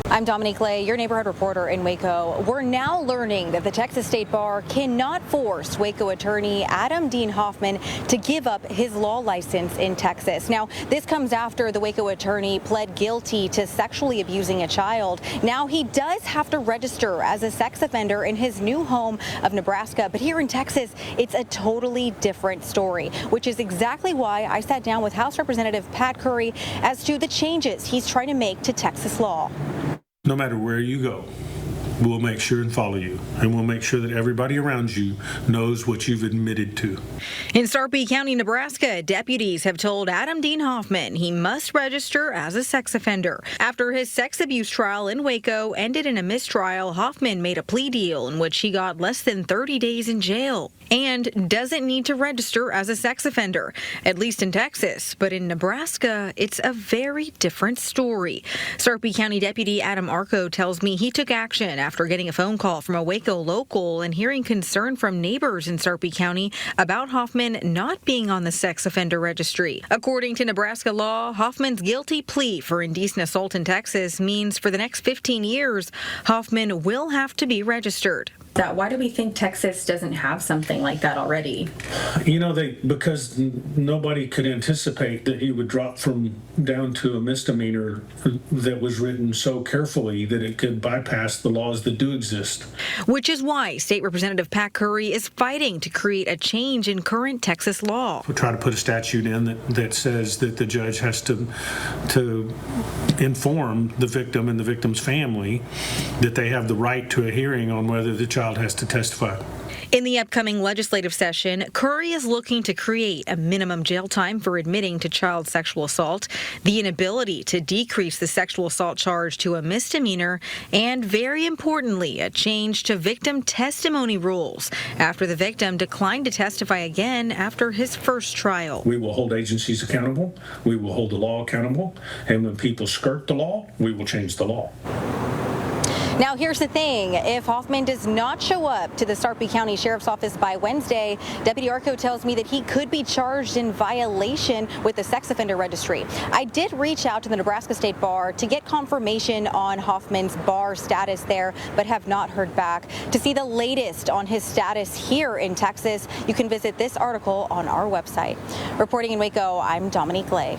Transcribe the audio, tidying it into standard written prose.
I'm Dominique Lay, your neighborhood reporter in Waco. We're now learning that the Texas State Bar cannot force Waco attorney Adam Dean Hoffman to give up his law license in Texas. Now, this comes after the Waco attorney pled guilty to sexually abusing a child. Now, he does have to register as a sex offender in his new home of Nebraska. But here in Texas, it's a totally different story, which is exactly why I sat down with House Representative Pat Curry as to the changes he's trying to make to Texas law. No matter where you go, we'll make sure and follow you, and we'll make sure that everybody around you knows what you've admitted to. In Sarpy County, Nebraska, deputies have told Adam Dean Hoffman he must register as a sex offender. After his sex abuse trial in Waco ended in a mistrial, Hoffman made a plea deal in which he got less than 30 days in jail and doesn't need to register as a sex offender, at least in Texas. But in Nebraska, it's a very different story. Sarpy County Deputy Adam Arco tells me he took action after getting a phone call from a Waco local and hearing concern from neighbors in Sarpy County about Hoffman not being on the sex offender registry. According to Nebraska law, Hoffman's guilty plea for indecent assault in Texas means for the next 15 years, Hoffman will have to be registered. Why do we think Texas doesn't have something like that already? You know, because nobody could anticipate that he would drop down to a misdemeanor that was written so carefully that it could bypass the laws that do exist. Which is why State Representative Pat Curry is fighting to create a change in current Texas law. We'll try to put a statute in that says that the judge has to inform the victim and the victim's family that they have the right to a hearing on whether the child has to testify. In the upcoming legislative session, Curry is looking to create a minimum jail time for admitting to child sexual assault, the inability to decrease the sexual assault charge to a misdemeanor, and very importantly, a change to victim testimony rules after the victim declined to testify again after his first trial. We will hold agencies accountable. We will hold the law accountable. And when people skirt the law, we will change the law. Now, here's the thing. If Hoffman does not show up to the Sarpy County Sheriff's Office by Wednesday, Deputy Arco tells me that he could be charged in violation with the sex offender registry. I did reach out to the Nebraska State Bar to get confirmation on Hoffman's bar status there, but have not heard back. To see the latest on his status here in Texas, you can visit this article on our website. Reporting in Waco, I'm Dominique Lay.